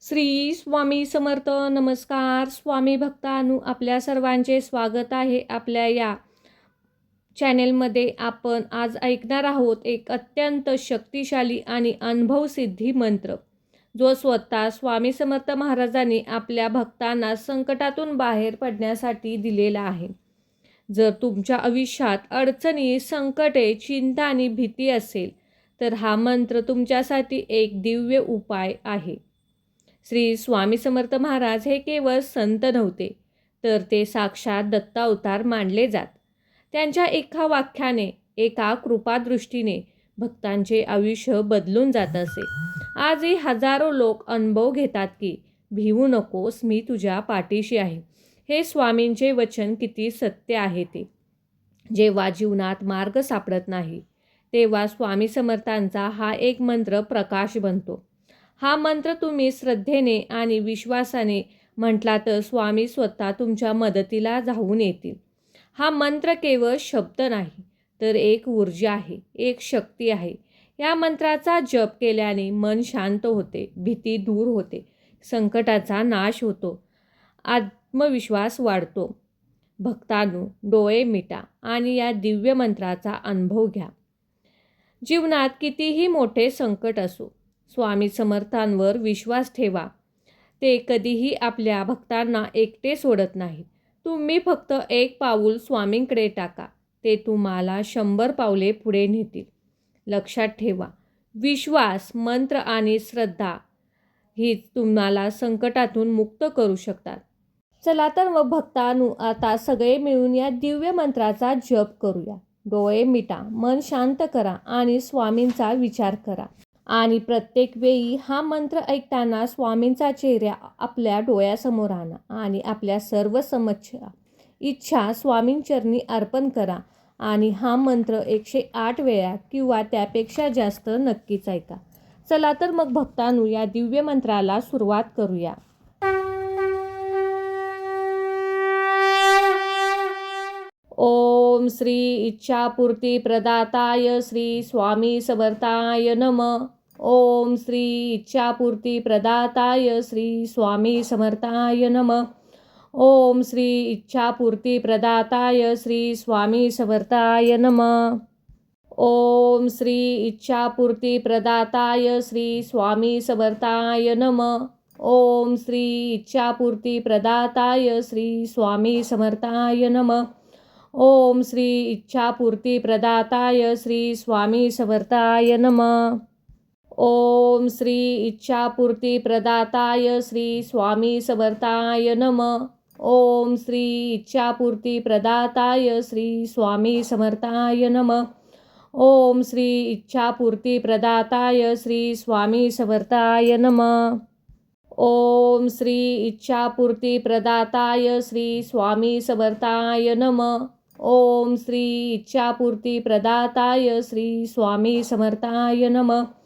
श्री स्वामी समर्थ. नमस्कार स्वामी भक्तांनो, आपल्या सर्वांचे स्वागत आहे आपल्या या चॅनेलमध्ये. आपण आज ऐकणार आहोत एक अत्यंत शक्तिशाली आणि अनुभवसिद्धी मंत्र, जो स्वतः स्वामी समर्थ महाराजांनी आपल्या भक्तांना संकटातून बाहेर पडण्यासाठी दिलेला आहे. जर तुमच्या आयुष्यात अडचणी, संकटे, चिंता आणि भीती असेल तर हा मंत्र तुमच्यासाठी एक दिव्य उपाय आहे. श्री स्वामी समर्थ महाराज हे केवळ संत नव्हते, तर ते साक्षात दत्तावतार मानले जात. त्यांच्या एका वाक्याने, एका कृपादृष्टीने भक्तांचे आयुष्य बदलून जात असे. आजही हजारो लोक अनुभव घेतात की भिवू नकोस, मी तुझ्या पाठीशी आहे. हे स्वामींचे वचन किती सत्य आहे ते. जेव्हा जीवनात मार्ग सापडत नाही, तेव्हा स्वामी समर्थांचा हा एक मंत्र प्रकाश बनतो. हा मंत्र तुम्ही श्रद्धेने आणि विश्वासाने म्हटला तर स्वामी स्वतः तुमच्या मदतीला धावून येतील. हा मंत्र केवळ शब्द नाही, तर एक ऊर्जा आहे, एक शक्ती आहे. या मंत्राचा जप केल्याने मन शांत होते, भीती दूर होते, संकटाचा नाश होतो, आत्मविश्वास वाढतो. भक्तांनो, डोळे मिटा आणि या दिव्य मंत्राचा अनुभव घ्या. जीवनात कितीही मोठे संकट असो, स्वामी समर्थांवर विश्वास ठेवा. ते कधीही आपल्या भक्तांना एकटे सोडत नाहीत. तुम्ही फक्त एक पाऊल स्वामींकडे टाका, ते तुम्हाला 100 पावले पुढे नेतील. लक्षात ठेवा, विश्वास, मंत्र आणि श्रद्धा हीच तुम्हाला संकटातून मुक्त करू शकतात. चला तर मग भक्तांनो, आता सगळे मिळून या दिव्य मंत्राचा जप करूया. डोळे मिटा, मन शांत करा आणि स्वामींचा विचार करा. आणि प्रत्येक वेळी हा मंत्र ऐकताना स्वामींचा चेहरा आपल्या डोळ्यासमोर आणा आणि आपल्या सर्व इच्छा स्वामींचरणी अर्पण करा. आणि हा मंत्र 108 वेळा किंवा त्यापेक्षा जास्त नक्कीच ऐका. चला तर मग भक्तांनो, या दिव्य मंत्राला सुरुवात करूया. ओम श्री इच्छापूर्ती प्रदाताय श्री स्वामी समर्थाय नमः. ओम श्री इच्छापूर्ती प्रदाताय श्री स्वामी समर्थाय नमः. ओम श्री इच्छापूर्ती प्रदाताय श्री स्वामी समर्थाय नमः. ओम श्री इच्छापूर्ती प्रदाताय श्री स्वामी समर्थाय नमः. ओम श्री इच्छापूर्ती प्रदाताय श्री स्वामी समर्थाय नमः. ओम श्री इच्छापूर्ती प्रदाताय श्री स्वामी समर्थाय नमः. ओम श्री इच्छापूर्ती प्रदाताय श्री स्वामी समर्थाय नमः. ओम श्री इच्छापूर्ती प्रदाताय श्री स्वामी समर्थाय नमः. ओम श्री इच्छापूर्ती प्रदाताय श्री स्वामी समर्थाय नमः. ओम श्री इच्छापूर्ती प्रदाताय श्री स्वामी समर्थाय नमः. ओम श्री इच्छापूर्ती प्रदाताय श्री स्वामी समर्थाय नमः.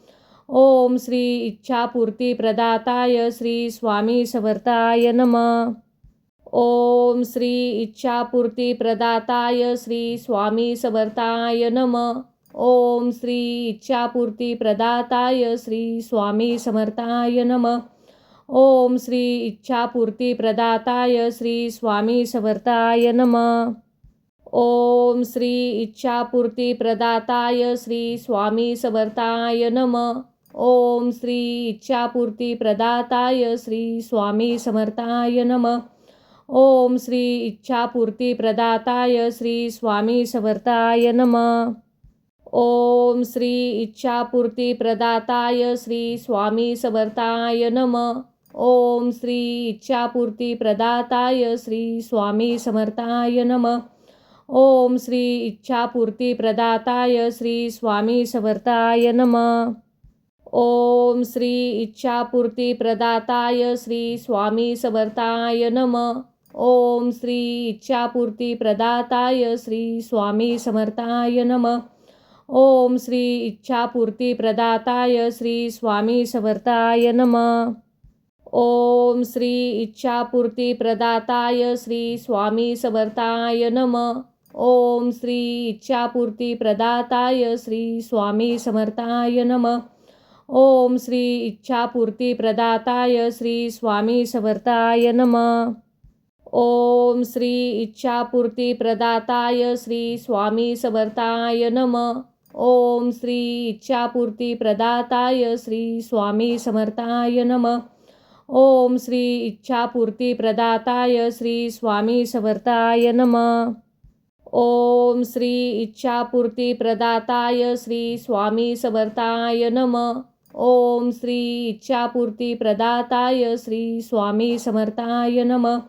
ओम श्री इच्छापूर्ती प्रदाताय श्री स्वामी समर्थाय नमः. ओम श्री इच्छापूर्ती प्रदाताय श्री स्वामी समर्थाय नमः. ओम श्री इच्छापूर्ती प्रदाताय श्री स्वामी समर्थाय नमः. ओम श्री इच्छापूर्ती प्रदाताय श्री स्वामी समर्थाय नमः. ओम श्री इच्छापूर्ती प्रदाताय श्री स्वामी समर्थाय नमः. ओम श्री इच्छापूर्ती प्रदाताय श्री स्वामी समर्थाय नमः. ओम श्री इच्छापूर्ती प्रदाताय श्री स्वामी समर्थाय नमः. ओम श्री इच्छापूर्ती प्रदाताय श्री स्वामी समर्थाय नमः. ओम श्री इच्छापूर्ती प्रदाताय श्री स्वामी समर्थाय नमः. ओम श्री इच्छापूर्ती प्रदाताय श्री स्वामी समर्थाय नमः. ओम श्री इच्छापूर्ती प्रदाताय श्री स्वामी समर्थाय नमः. ओम श्री इच्छापूर्ती प्रदाताय श्री स्वामी समर्थाय नमः. ओम श्री इच्छापूर्ती प्रदाताय श्री स्वामी समर्थाय नमः. ओम श्री इच्छापूर्ती प्रदाताय श्री स्वामी समर्थाय नमः. ओम श्री इच्छापूर्ती प्रदाताय श्री स्वामी समर्थाय नमः. ओम श्री इच्छापूर्ती प्रदाताय श्री स्वामी समर्थाय नमः. ओम श्री इच्छापूर्ती प्रदाताय श्री स्वामी समर्थाय नमः. ओम श्री इच्छापूर्ती प्रदाताय श्री स्वामी समर्थाय नमः. ओम श्री इच्छापूर्ती प्रदाताय श्री स्वामी समर्थाय नमः. ओम श्री इच्छापूर्ती प्रदाताय श्री स्वामी समर्थाय नमः. ओम श्री इच्छापूर्ती प्रदाताय श्री स्वामी समर्थाय नमः.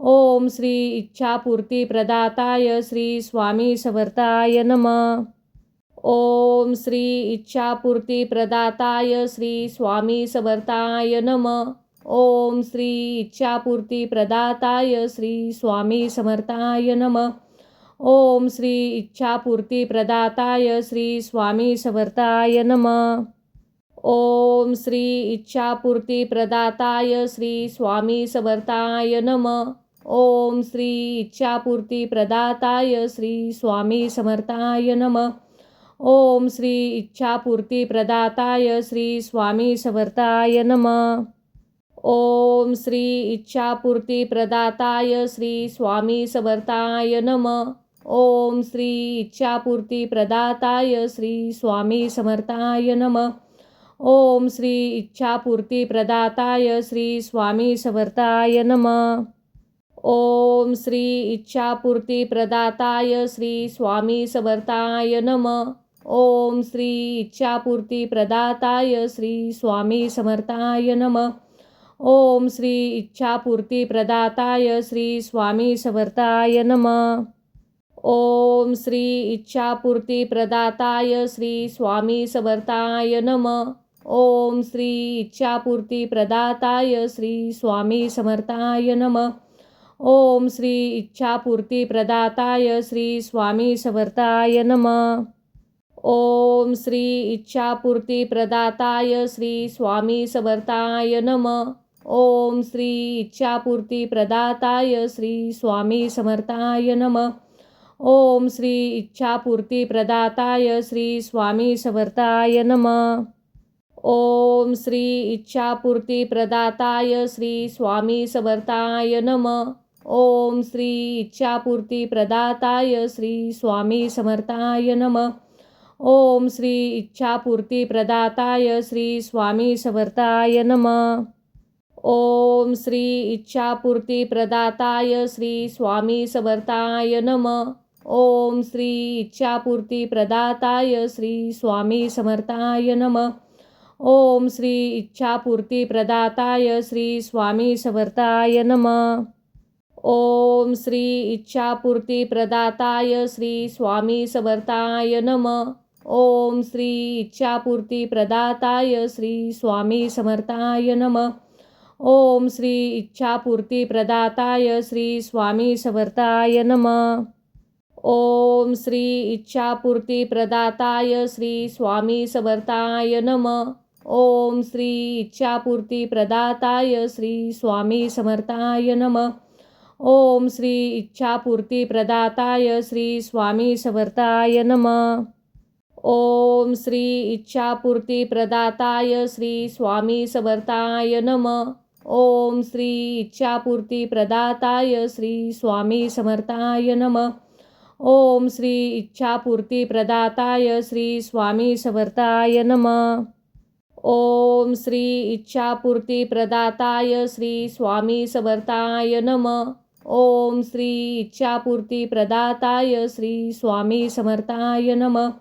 ओम श्री इच्छापूर्ती प्रदाताय श्री स्वामी समर्थाय नमः. ओम श्री इच्छापूर्ती प्रदाताय श्री स्वामी समर्थाय नमः. ओम श्री इच्छापूर्ती प्रदाताय श्री स्वामी समर्थाय नमः. ओम श्री इच्छापूर्ती प्रदाताय श्री स्वामी समर्थाय नमः. ओम श्री इच्छापूर्ती प्रदाताय श्री स्वामी समर्थाय नमः. ओम श्री इच्छापूर्ती प्रदाताय श्री स्वामी समर्थाय नमः. ओम श्री इच्छापूर्ती प्रदाताय श्री स्वामी समर्थाय नमः. ओम श्री इच्छापूर्ती प्रदाताय श्री स्वामी समर्थाय नमः. ओम श्री इच्छापूर्ती प्रदाताय श्री स्वामी समर्थाय नमः. ओम श्री इच्छापूर्ती प्रदाताय श्री स्वामी समर्थाय नमः. ओम श्री इच्छापूर्ती प्रदाताय श्री स्वामी समर्थाय नमः. ओम श्री इच्छापूर्ती प्रदाताय श्री स्वामी समर्थाय नमः. ओम श्री इच्छापूर्ती प्रदाताय श्री स्वामी समर्थाय नमः. ओम श्री इच्छापूर्ती प्रदाताय श्री स्वामी समर्थाय नमः. ओम श्री इच्छापूर्ती प्रदाताय श्री स्वामी समर्थाय नमः. ओम श्री इच्छापूर्ती प्रदाताय श्री स्वामी समर्थाय नमः. ओम श्री इच्छापूर्ती प्रदाताय श्री स्वामी समर्थाय नमः. ओम श्री इच्छापूर्ती प्रदाताय श्री स्वामी समर्थाय नमः. ओम श्री इच्छापूर्ती प्रदाताय श्री स्वामी समर्थाय नमः. ओम श्री इच्छापूर्ती प्रदाताय श्री स्वामी समर्थाय नमः. ओम श्री इच्छापूर्ती प्रदाताय श्री स्वामी समर्थाय नमः. ओम श्री इच्छापूर्ती प्रदाताय श्री स्वामी समर्थाय नमः. ओम श्री इच्छापूर्ती प्रदाताय श्री स्वामी समर्थाय नमः. ओम श्री इच्छापूर्ती प्रदाताय श्री स्वामी समर्थाय नमः. ओम श्री इच्छापूर्ती प्रदाताय श्री स्वामी समर्थाय नमः. ओम श्री इच्छापूर्ती प्रदाताय श्री स्वामी समर्थाय नमः. ओम श्री इच्छापूर्ती प्रदाताय श्री स्वामी समर्थाय नमः. ओम श्री इच्छापूर्ती प्रदाताय श्री स्वामी समर्थाय नमः. ओम श्री इच्छापूर्ती प्रदाताय श्री स्वामी समर्थाय नमः. ओम श्री इच्छापूर्ती प्रदाताय श्री स्वामी समर्थाय नमः. ओम श्री इच्छापूर्ती प्रदाताय श्री स्वामी समर्थाय नमः. ओम श्री इच्छापूर्ती प्रदाताय श्री स्वामी समर्थाय नमः. ओम श्री इच्छापूर्ती प्रदाताय श्री स्वामी समर्थाय नमः. ओम श्री इच्छापूर्ती प्रदाताय श्री स्वामी समर्थाय नमः. ओम श्री इच्छापूर्ती प्रदाताय श्री स्वामी समर्थाय नमः. ओम श्री इच्छापूर्ती प्रदाताय श्री स्वामी समर्थाय नमः.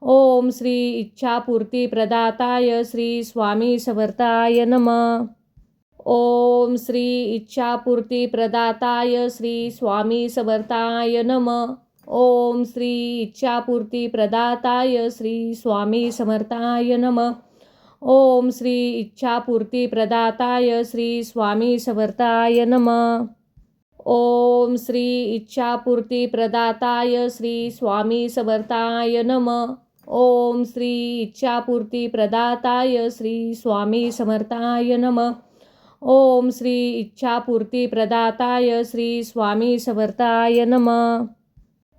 ओम श्री इच्छापूर्ती प्रदाताय श्री स्वामी समर्थाय नमः. ओम श्री इच्छापूर्ती प्रदाताय श्री स्वामी समर्थाय नमः. ओम श्री इच्छापूर्ती प्रदाताय श्री स्वामी समर्थाय नमः. ओम श्री इच्छापूर्ती प्रदाताय श्री स्वामी समर्थाय नमः. ओम श्री इच्छापूर्ती प्रदाताय श्री स्वामी समर्थाय नमः. ओम श्री इच्छापूर्ती प्रदाताय श्री स्वामी समर्थाय नमः. ओम श्री इच्छापूर्ती प्रदाताय श्री स्वामी समर्थाय नमः.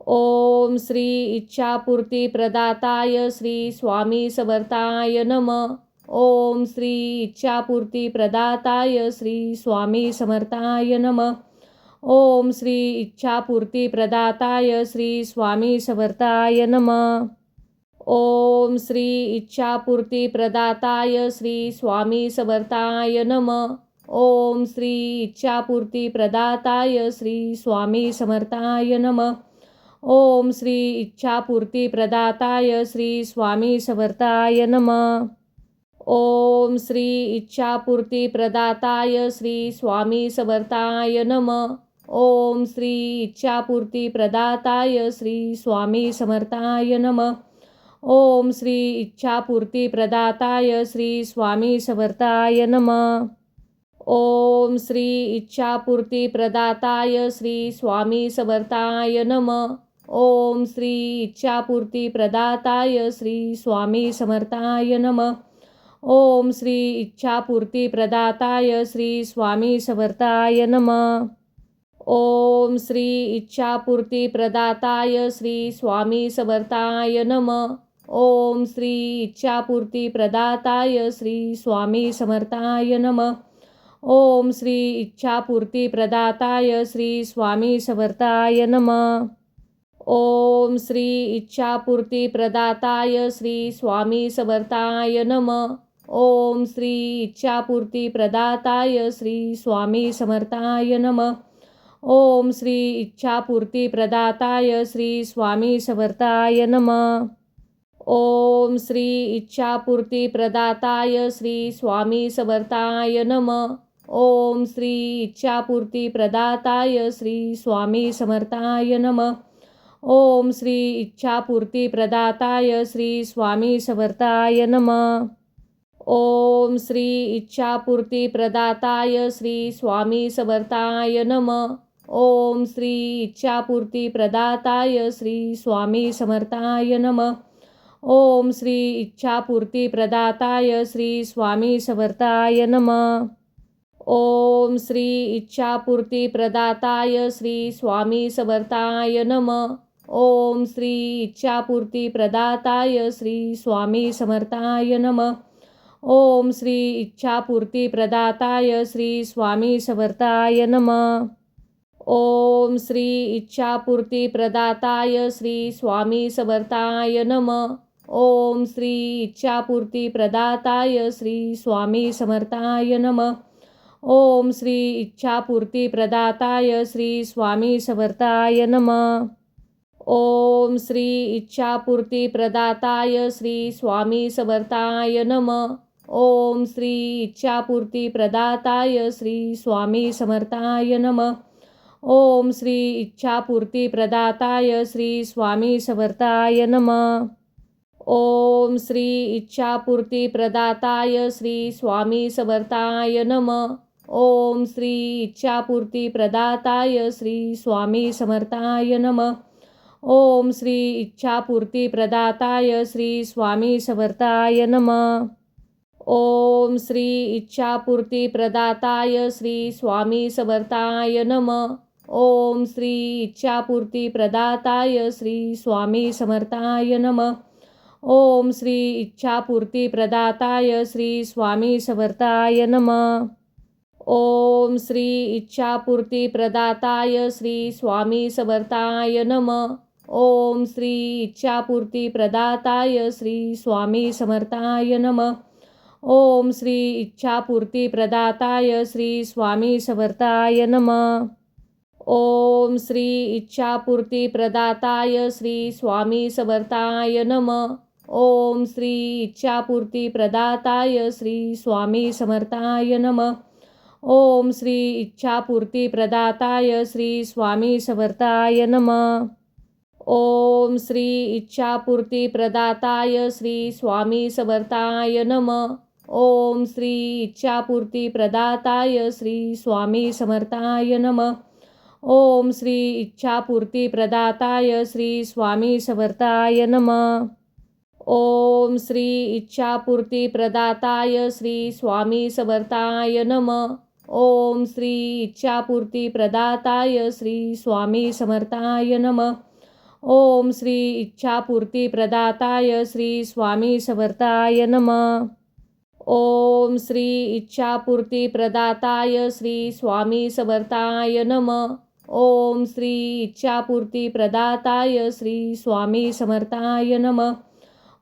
ओम श्री इच्छापूर्ती प्रदाताय श्री स्वामी समर्थाय नमः. ओम श्री इच्छापूर्ती प्रदाताय श्री स्वामी समर्थाय नमः. ओम श्री इच्छापूर्ती प्रदाताय श्री स्वामी समर्थाय नमः. ओम श्री इच्छापूर्ती प्रदाताय श्री स्वामी समर्थाय नमः. ओम श्री इच्छापूर्ती प्रदाताय श्री स्वामी समर्थाय नमः. ओम श्री इच्छापूर्ती प्रदाताय श्री स्वामी समर्थाय नमः. ओम श्री इच्छापूर्ती प्रदाताय श्री स्वामी समर्थाय नमः. ओम श्री इच्छापूर्ती प्रदाताय श्री स्वामी समर्थाय नमः. ओम श्री इच्छापूर्ती प्रदाताय श्री स्वामी समर्थाय नमः. ओम श्री इच्छापूर्ती प्रदाताय श्री स्वामी समर्थाय नमः. ओम श्री इच्छापूर्ती प्रदाताय श्री स्वामी समर्थाय नमः. ओम श्री इच्छापूर्ती प्रदाताय श्री स्वामी समर्थाय नमः. ओम श्री इच्छापूर्ती प्रदाताय श्री स्वामी समर्थाय नमः. ओम श्री इच्छापूर्ती प्रदाताय श्री स्वामी समर्थाय नमः. ओम श्री इच्छापूर्ती प्रदाताय श्री स्वामी समर्थाय नमः. ओम श्री इच्छापूर्ती प्रदाताय श्री स्वामी समर्थाय नमः. ओम श्री इच्छापूर्ती प्रदाताय श्री स्वामी समर्थाय नमः. ओम श्री इच्छापूर्ती प्रदाताय श्री स्वामी समर्थाय नमः. ओम श्री इच्छापूर्ती प्रदाताय श्री स्वामी समर्थाय नमः. ओम श्री इच्छापूर्ती प्रदाताय श्री स्वामी समर्थाय नमः. ओम श्री इच्छापूर्ती प्रदाताय श्री स्वामी समर्थाय नमः. ओम श्री इच्छापूर्ती प्रदाताय श्री स्वामी समर्थाय नमः. ओम श्री इच्छापूर्ती प्रदाताय श्री स्वामी समर्थाय नमः. ओम श्री इच्छापूर्ती प्रदाताय श्री स्वामी समर्थाय नमः. ओम श्री इच्छापूर्ती प्रदाताय श्री स्वामी समर्थाय नमः. ओम श्री इच्छापूर्ती प्रदाताय श्री स्वामी समर्थाय नमः. ओम श्री इच्छापूर्ती प्रदाताय श्री स्वामी समर्थाय नमः. ओम श्री इच्छापूर्ती प्रदाताय श्री स्वामी समर्थाय नमः. ओम श्री इच्छापूर्ती प्रदाताय श्री स्वामी समर्थाय नमः. ओम श्री इच्छापूर्ती प्रदाताय श्री स्वामी समर्थाय नमः. ओम श्री इच्छापूर्ती प्रदाताय श्री स्वामी समर्थाय नमः. ओम श्री इच्छापूर्ती प्रदाताय श्री स्वामी समर्थाय नमः. ओम श्री इच्छापूर्ती प्रदाताय श्री स्वामी समर्थाय नमः. ओम श्री इच्छापूर्ती प्रदाताय श्री स्वामी समर्थाय नमः. ओम श्री इच्छापूर्ती प्रदाताय श्री स्वामी समर्थाय नमः. ओम श्री इच्छापूर्ती प्रदाताय श्री स्वामी समर्थाय नमः. ओम श्री इच्छापूर्ती प्रदाताय श्री स्वामी समर्थाय नमः. ओम श्री इच्छापूर्ती प्रदाताय श्री स्वामी समर्थाय नमः. ओम श्री इच्छापूर्ती प्रदाताय श्री स्वामी समर्थाय नमः. ओम श्री इच्छापूर्ती प्रदाताय श्री स्वामी समर्थाय नमः. ओम श्री इच्छापूर्ती प्रदाताय श्री स्वामी समर्थाय नमः. ओम श्री इच्छापूर्ती प्रदाताय श्री स्वामी समर्थाय नमः. ओम श्री इच्छापूर्ती प्रदाताय श्री स्वामी समर्थाय नमः. ओम श्री इच्छापूर्ती प्रदाताय श्री स्वामी समर्थाय नमः. ओम श्री इच्छापूर्ती प्रदाताय श्री स्वामी समर्थाय नमः. ओम श्री इच्छापूर्ती प्रदाताय श्री स्वामी समर्थाय नमः. ओम श्री इच्छापूर्ती प्रदाताय श्री स्वामी समर्थाय नमः. ओम श्री इच्छापूर्ती प्रदाताय श्री स्वामी समर्थाय नमः. ओम श्री इच्छापूर्ती प्रदाताय श्री स्वामी समर्थाय नमः. ओम श्री इच्छापूर्ती प्रदाताय श्री स्वामी समर्थाय नमः. ओम श्री इच्छापूर्ती प्रदाताय श्री स्वामी समर्थाय नमः. ओम श्री इच्छापूर्ती प्रदाताय श्री स्वामी समर्थाय नमः. ओम श्री इच्छापूर्ती प्रदाताय श्री स्वामी समर्थाय नमः.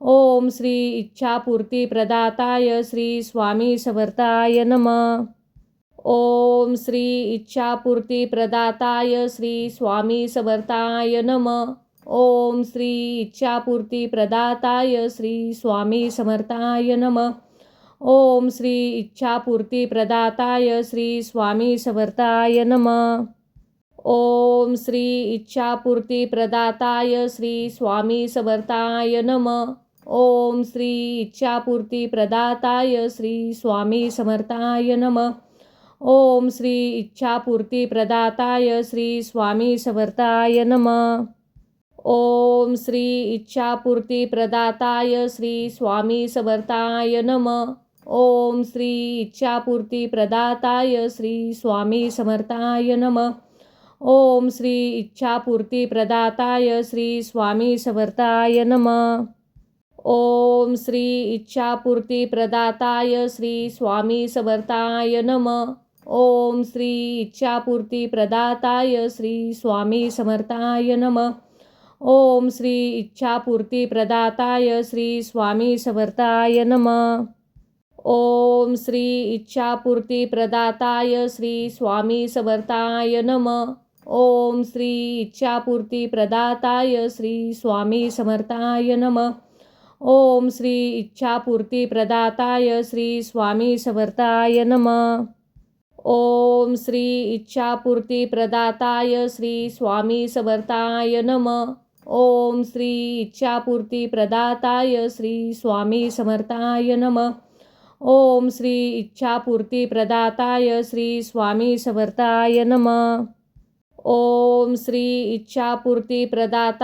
ओम श्री इच्छापूर्ती प्रदाताय श्री स्वामी समर्थाय नमः. ओम श्री इच्छापूर्ती प्रदाताय श्री स्वामी समर्थाय नमः. ओम श्री इच्छापूर्ती प्रदाताय श्री स्वामी समर्थाय नमः. ओम श्री इच्छापूर्ती प्रदाताय श्री स्वामी समर्थाय नमः. ओम श्री इच्छापूर्ती प्रदाताय श्री स्वामी समर्थाय नमः. ओम श्री इच्छापूर्ती प्रदाताय श्री स्वामी समर्थाय नमः. ओम श्री इच्छापूर्ती प्रदाताय श्री स्वामी समर्थाय नमः. ओम श्री इच्छापूर्ती प्रदाताय श्री स्वामी समर्थाय नमः. ओम श्री इच्छापूर्ती प्रदाताय श्री स्वामी समर्थाय नमः. ओम श्री इच्छापूर्ती प्रदाताय श्री स्वामी समर्थाय नमः. ओम श्री इच्छापूर्ती प्रदाताय श्री स्वामी समर्थाय नमः. ओम श्री इच्छापूर्ती प्रदाताय श्री स्वामी समर्थाय नमः. ओम श्री इच्छापूर्ती प्रदाताय श्री स्वामी समर्थाय नमः. ओम श्री इच्छापूर्ती प्रदाताय श्री स्वामी समर्थाय नमः. ओम श्री इच्छापूर्ती प्रदाताय श्री स्वामी समर्थाय नमः. ओम श्री इच्छापूर्ती प्रदाताय श्री स्वामी समर्थाय नमः. ओम श्री इच्छापूर्ती प्रदाताय श्री स्वामी समर्थाय नमः. ओम श्री इच्छापूर्ती प्रदाताय श्री स्वामी समर्थाय नमः. ओम श्री इच्छापूर्ती प्रदाताय श्री स्वामी समर्थाय नमः. ओम श्री इच्छापूर्ती प्रदाताय श्री स्वामी समर्थाय नमः. ओम श्री इच्छापूर्ती प्रदाताय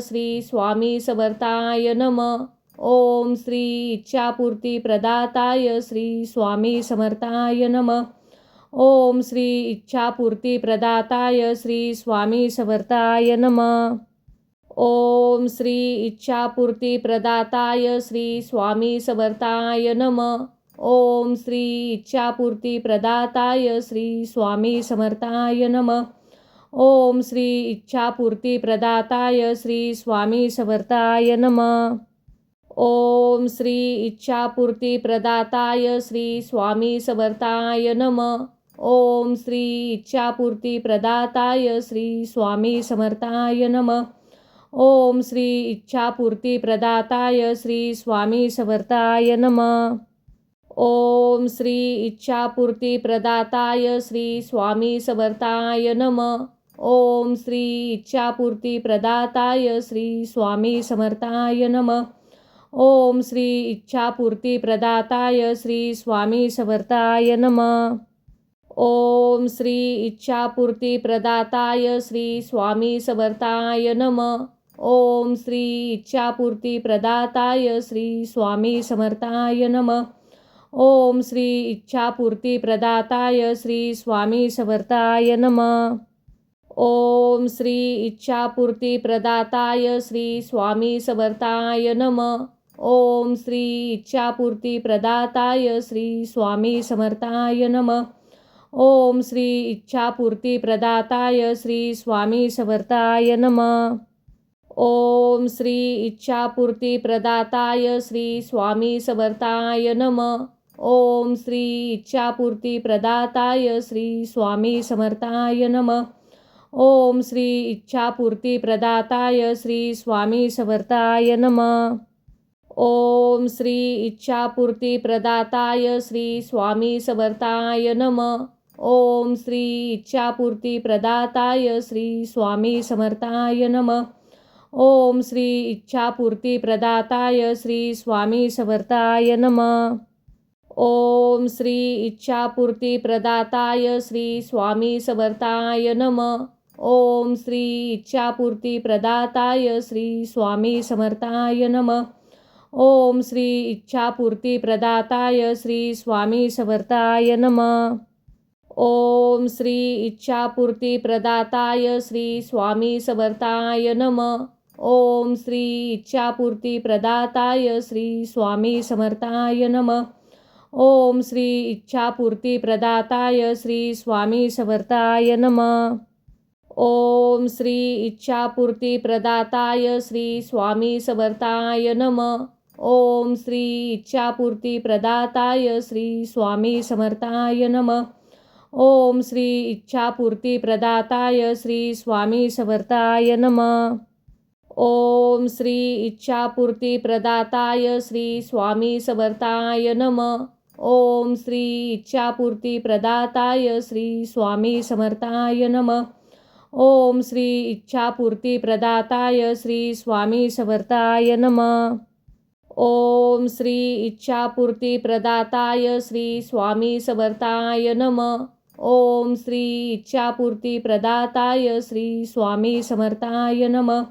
श्री स्वामी समर्थाय नमः. ओम श्री इच्छापूर्ती प्रदाताय श्री स्वामी समर्थाय नमः. ओम श्री इच्छापूर्ती प्रदाताय श्री स्वामी समर्थाय नमः. ओम श्री इच्छापूर्ती प्रदाताय श्री स्वामी समर्थाय नमः. ओम श्री इच्छापूर्ती प्रदाताय श्री स्वामी समर्थाय नमः. ओम श्री इच्छापूर्ती प्रदाताय श्री स्वामी समर्थाय नमः. ओम श्री इच्छापूर्ती प्रदाताय श्री स्वामी समर्थाय नमः. ओम श्री इच्छापूर्ती प्रदाताय श्री स्वामी समर्थाय नमः. ओम श्री इच्छापूर्ती प्रदाताय श्री स्वामी समर्थाय नमः. ओम श्री इच्छापूर्ती प्रदाताय श्री स्वामी समर्थाय नमः. ओम श्री इच्छापूर्ती प्रदाताय श्री स्वामी समर्थाय नमः. ओम श्री इच्छापूर्ती प्रदाताय श्री स्वामी समर्थाय नमः. ओम श्री इच्छापूर्ती प्रदाताय श्री स्वामी समर्थाय नमः. ओम श्री इच्छापूर्ती प्रदाताय श्री स्वामी समर्थाय नमः. ओम श्री इच्छापूर्ती प्रदाताय श्री स्वामी समर्थाय नमः. ओम श्री इच्छापूर्ती प्रदाताय श्री स्वामी समर्थाय नमः. ओम श्री इच्छापूर्ती प्रदाताय श्री स्वामी समर्थाय नमः. ओम श्री इच्छापूर्ती प्रदाताय श्री स्वामी समर्थाय नमः. ओम श्री इच्छापूर्ती प्रदाताय श्री स्वामी समर्थाय नमः. ओम श्री इच्छापूर्ती प्रदाताय श्री स्वामी समर्थाय नमः. ओम श्री इच्छापूर्ती प्रदाताय श्री स्वामी समर्थाय नमः. ओम श्री इच्छापूर्ती प्रदाताय श्री स्वामी समर्थाय नमः. ओम श्री इच्छापूर्ती प्रदाताय श्री स्वामी समर्थाय नमः. ओम श्री इच्छापूर्ती प्रदाताय श्री स्वामी समर्थाय नमः. ओम श्री इच्छापूर्ती प्रदाताय श्री स्वामी समर्थाय नमः. ओम श्री इच्छापूर्ती प्रदाताय श्री स्वामी समर्थाय नमः. ओम श्री इच्छापूर्ती प्रदाताय श्री स्वामी समर्थाय नमः. ओम श्री इच्छापूर्ती प्रदाताय श्री स्वामी समर्थाय नमः. ओम श्री इच्छापूर्तीप्रदाताय श्री स्वामी समर्थाय नमः. ओम श्री इच्छापूर्तीप्रदाताय श्री स्वामी समर्थाय नमः. ओम श्री इच्छापूर्तीप्रदाताय श्री स्वामी समर्थाय नमः. ओम श्री इच्छापूर्तीप्रदाताय श्री स्वामी समर्थाय नमः. ओम श्री इच्छापूर्तीप्रदाताय श्री स्वामी समर्थाय नमः. ओम श्री इच्छापूर्तीप्रदाताय श्री स्वामी समर्थाय नमः. ओम श्री इच्छापूर्तीप्रदाताय श्री स्वामी समर्थाय नमः. ओम श्री इच्छापूर्तीप्रदाताय श्री स्वामी समर्थाय नमः. ओम श्री इच्छापूर्तीप्रदाताय श्री स्वामी समर्थाय नमः.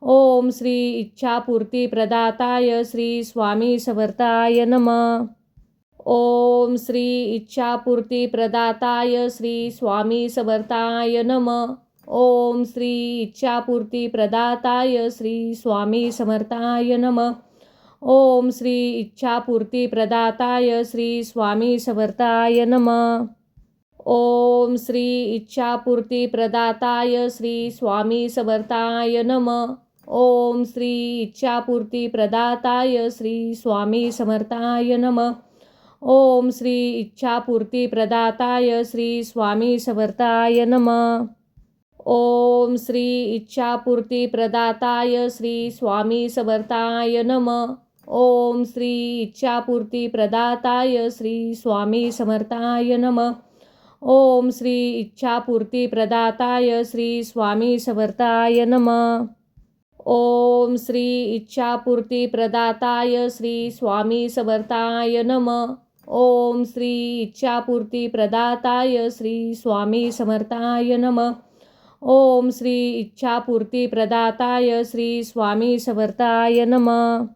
ओम श्री इच्छापूर्तीप्रदाताय श्री स्वामी समर्थाय नमः. ओम श्री इच्छापूर्तीप्रदाताय श्री स्वामी समर्थाय नमः. ओम श्री इच्छापूर्तीप्रदाताय श्री स्वामी समर्थाय नमः. ओम श्री इच्छापूर्तीप्रदाताय श्री स्वामी समर्थाय नमः. ओम श्री इच्छापूर्तीप्रदाताय श्री स्वामी समर्थाय नमः. ओम श्री इच्छापूर्तीप्रदाताय श्री स्वामी समर्थाय नमः. ओम श्री इच्छापूर्तीप्रदाताय श्री स्वामी समर्थाय नमः. ओम श्री इच्छापूर्तीप्रदाताय श्री स्वामी समर्थाय नमः. ओम श्री इच्छापूर्तीप्रदाताय श्री स्वामी समर्थाय नमः. ओम श्री इच्छापूर्तीप्रदाताय श्री स्वामी समर्थाय नमः. ओम श्री इच्छापूर्तीप्रदाताय श्री स्वामी समर्थाय नमः. ओम श्री इच्छापूर्तीप्रदाताय श्री स्वामी समर्थाय नमः. ओम श्री इच्छापूर्तीप्रदाताय श्री स्वामी समर्थाय नमः. ओम श्री इच्छापूर्तीप्रदाताय श्री स्वामी समर्थाय नमः.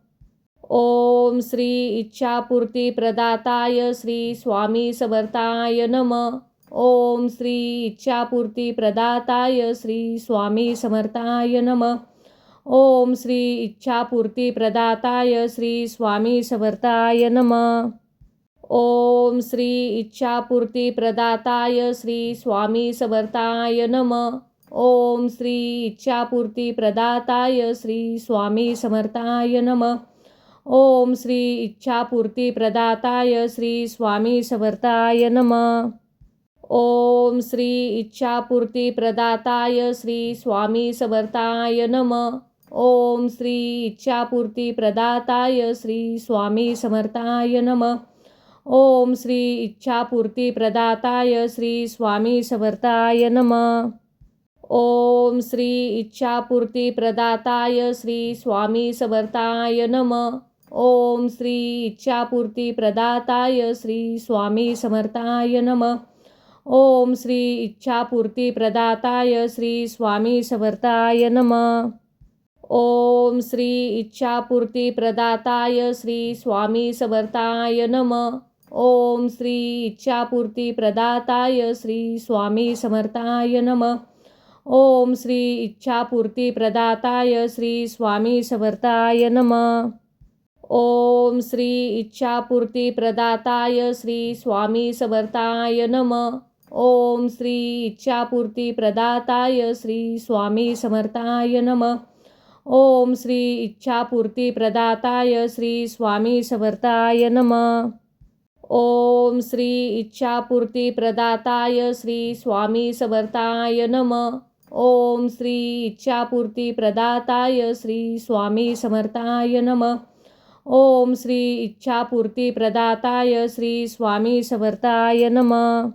ओम श्री इच्छापूर्तीप्रदाताय श्री स्वामी समर्थाय नमः. ओम श्री इच्छापूर्तीप्रदाताय श्री स्वामी समर्थाय नमः. ओम श्री इच्छापूर्तीप्रदाताय श्री स्वामी समर्थाय नमः. ओम श्री इच्छापूर्तीप्रदाताय श्री स्वामी समर्थाय नमः. ओम श्री इच्छापूर्तीप्रदाताय श्री स्वामी समर्थाय नमः. ओम श्री इच्छापूर्तीप्रदाताय श्री स्वामी समर्थाय नमः. ओम श्री इच्छापूर्तीप्रदाताय श्री स्वामी समर्थाय नमः. ओम श्री इच्छापूर्तीप्रदाताय श्री स्वामी समर्थाय नमः. ओम श्री इच्छापूर्तीप्रदाताय श्री स्वामी समर्थाय नमः. ओम श्री इच्छापूर्तीप्रदाताय श्री स्वामी समर्थाय नमः. ओम श्री इच्छापूर्तीप्रदाताय श्री स्वामी समर्थाय नमः. ओम श्री इच्छापूर्तीप्रदाताय श्री स्वामी समर्थाय नमः. ओम श्री इच्छापूर्तीप्रदाताय श्री स्वामी समर्थाय नमः. ओम श्री इच्छापूर्तीप्रदाताय श्री स्वामी समर्थाय नमः. ओम श्री इच्छापूर्तीप्रदाताय श्री स्वामी समर्थाय नमः. ओम श्री इच्छापूर्तीप्रदाताय श्री स्वामी समर्थाय नमः. ओम श्री इच्छापूर्तीप्रदाताय श्री स्वामी समर्थाय नमः. ओम श्री इच्छापूर्तीप्रदाताय श्री स्वामी समर्थाय नमः. ओम श्री इच्छापूर्तीप्रदाताय श्री स्वामी समर्थाय नमः. ओम श्री इच्छापूर्तीप्रदाताय श्री स्वामी समर्थाय नमः.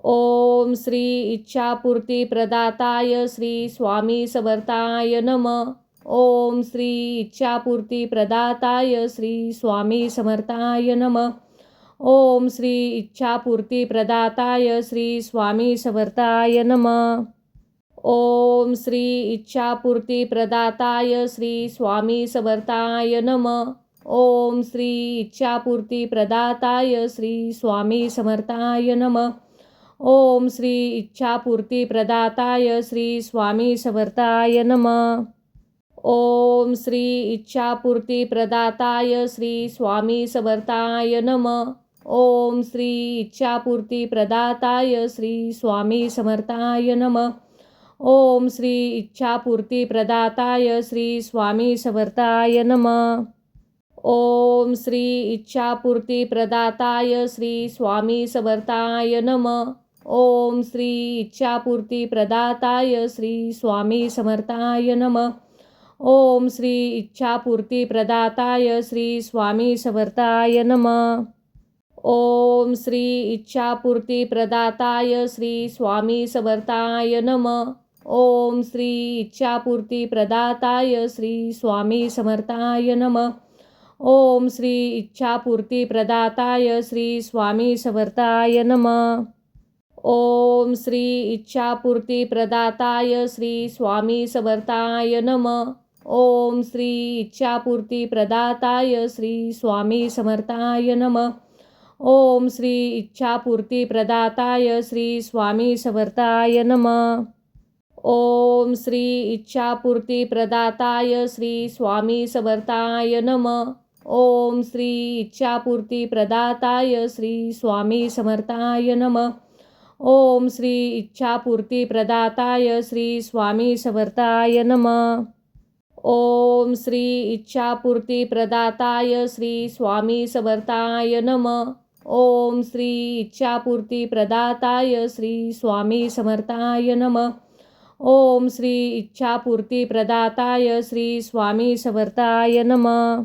ओम श्री इच्छापूर्तीप्रदाताय श्री स्वामी समर्थाय नमः. ओम श्री इच्छापूर्तीप्रदाताय श्री स्वामी समर्थाय नमः. ओम श्री इच्छापूर्तीप्रदाताय श्री स्वामी समर्थाय नमः. ओम श्री इच्छापूर्तीप्रदाताय श्री स्वामी समर्थाय नमः. ओम श्री इच्छापूर्तीप्रदाताय श्री स्वामी समर्थाय नमः. ओम श्री इच्छापूर्तीप्रदाताय श्री स्वामी समर्थाय नमः. ओम श्री इच्छापूर्ती प्रदाताय श्री स्वामी समर्थाय नमः. ओम श्री इच्छापूर्ती प्रदाताय श्री स्वामी समर्थाय नमः. ओम श्री इच्छापूर्ती प्रदाताय श्री स्वामी समर्थाय नमः. ओम श्री इच्छापूर्ती प्रदाताय श्री स्वामी समर्थाय नमः. ओम श्री इच्छापूर्ती प्रदाताय श्री स्वामी समर्थाय नमः. ओम श्री इच्छापूर्ती प्रदाताय श्री स्वामी समर्थाय नमः. ओम श्री इच्छापूर्ती प्रदाताय श्री स्वामी समर्थाय नमः. ओम श्री इच्छापूर्ती प्रदाताय श्री स्वामी समर्थाय नमः. ओम श्री इच्छापूर्ती प्रदाताय श्री स्वामी समर्थाय नमः. ओम श्री इच्छापूर्ती प्रदाताय श्री स्वामी समर्थाय नमः. ओम श्री इच्छापूर्ती प्रदाताय श्री स्वामी समर्थाय नमः. ओम श्री इच्छापूर्ती प्रदाताय श्री स्वामी समर्थाय नमः. ओम श्री इच्छापूर्ती प्रदाताय श्री स्वामी समर्थाय नमः. ओम श्री इच्छापूर्ती प्रदाताय श्री स्वामी समर्थाय नमः. ओम श्री इच्छापूर्ती प्रदाताय श्री स्वामी समर्थाय नमः. ओम श्री इच्छापूर्ती प्रदाताय श्री स्वामी समर्थाय नमः. ओम श्री इच्छापूर्ती प्रदाताय श्री स्वामी समर्थाय नमः. ओम श्री इच्छापूर्ती प्रदाताय श्री स्वामी समर्थाय नमः.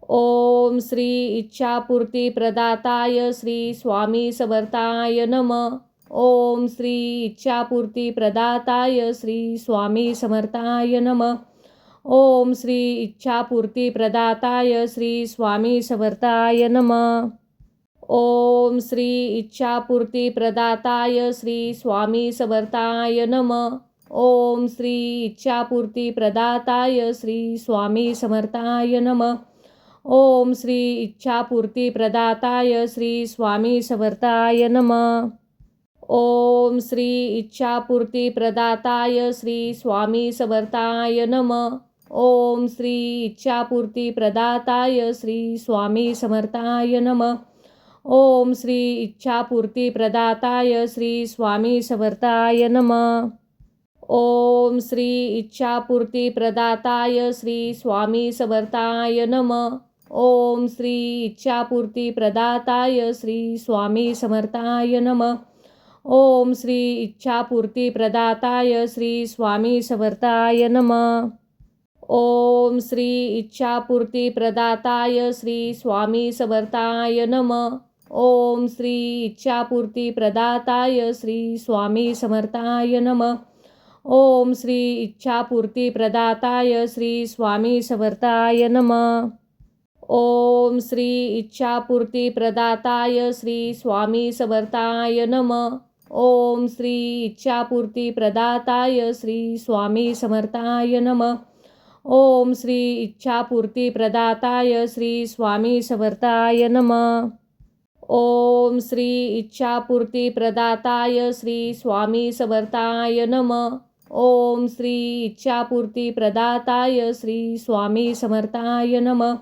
ओम श्री इच्छापूर्ती प्रदाताय श्री स्वामी समर्थाय नमः. ओम श्री इच्छापूर्ती प्रदाताय श्री स्वामी समर्थाय नमः. ओम श्री इच्छापूर्ती प्रदाताय श्री स्वामी समर्थाय नमः. ओम श्री इच्छापूर्ती प्रदाताय श्री स्वामी समर्थाय नमः. ओम श्री इच्छापूर्ती प्रदाताय श्री स्वामी समर्थाय नमः. ओम श्री इच्छापूर्ती प्रदाताय श्री स्वामी समर्थाय नमः. ओम श्री इच्छापूर्ती प्रदाताय श्री स्वामी समर्थाय नमः. ओम श्री इच्छापूर्ती प्रदाताय श्री स्वामी समर्थाय नमः. ओम श्री इच्छापूर्ती प्रदाताय श्री स्वामी समर्थाय नमः. ओम श्री इच्छापूर्ती प्रदाताय श्री स्वामी समर्थाय नमः. ओम श्री इच्छापूर्ती प्रदाताय श्री स्वामी समर्थाय नमः. ओम श्री इच्छापूर्ती प्रदाताय श्री स्वामी समर्थाय नमः. ओम श्री इच्छापूर्ती प्रदाताय श्री स्वामी समर्थाय नमः. ओम श्री इच्छापूर्ती प्रदाताय श्री स्वामी समर्थाय नमः. ओम श्री इच्छापूर्ती प्रदाताय श्री स्वामी समर्थाय नमः. ओम श्री इच्छापूर्ती प्रदाताय श्री स्वामी समर्थाय नमः. ओम श्री इच्छापूर्ती प्रदाताय श्री स्वामी समर्थाय नमः. ओम श्री इच्छापूर्ती प्रदाताय श्री स्वामी समर्थाय नमः. ओम श्री इच्छापूर्ती प्रदाताय श्री स्वामी समर्थाय नमः. ओम श्री इच्छापूर्ती प्रदाताय श्री स्वामी समर्थाय नमः.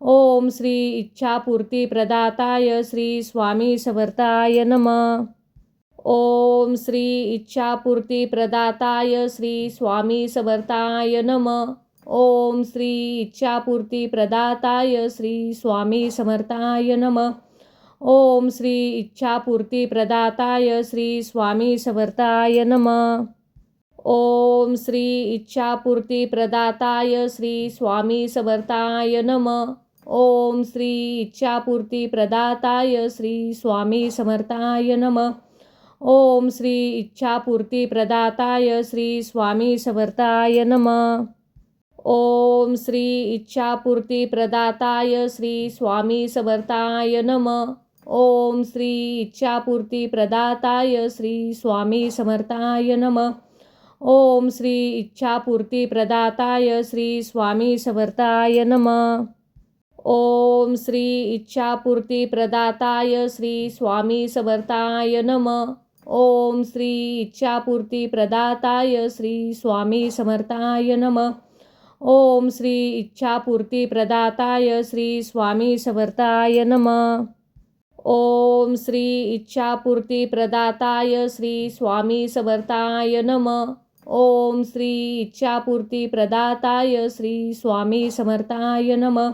ओम श्री इच्छापूर्ती प्रदाताय श्री स्वामी समर्थाय नमः. ओम श्री इच्छापूर्ती प्रदाताय श्री स्वामी समर्थाय नमः. ओम श्री इच्छापूर्ती प्रदाताय श्री स्वामी समर्थाय नमः. ओम श्री इच्छापूर्ती प्रदाताय श्री स्वामी समर्थाय नमः. ओम श्री इच्छापूर्ती प्रदाताय श्री स्वामी समर्थाय नमः. ओम श्री इच्छापूर्ती प्रदाताय श्री स्वामी समर्थाय नमः. ओम श्री इच्छापूर्ती प्रदाताय श्री स्वामी समर्थाय नमः. ओम श्री इच्छापूर्ती प्रदाताय श्री स्वामी समर्थाय नमः. ओम श्री इच्छापूर्ती प्रदाताय श्री स्वामी समर्थाय नमः. ओम श्री इच्छापूर्ती प्रदाताय श्री स्वामी समर्थाय नमः. ओम श्री इच्छापूर्ती प्रदाताय श्री स्वामी समर्थाय नमः. ओम श्री इच्छापूर्ती प्रदाताय श्री स्वामी समर्थाय नमः. ओम श्री इच्छापूर्ती प्रदाताय श्री स्वामी समर्थाय नमः. ओम श्री इच्छापूर्ती प्रदाताय श्री स्वामी समर्थाय नमः. ओम श्री इच्छापूर्ती प्रदाताय श्री स्वामी समर्थाय नमः.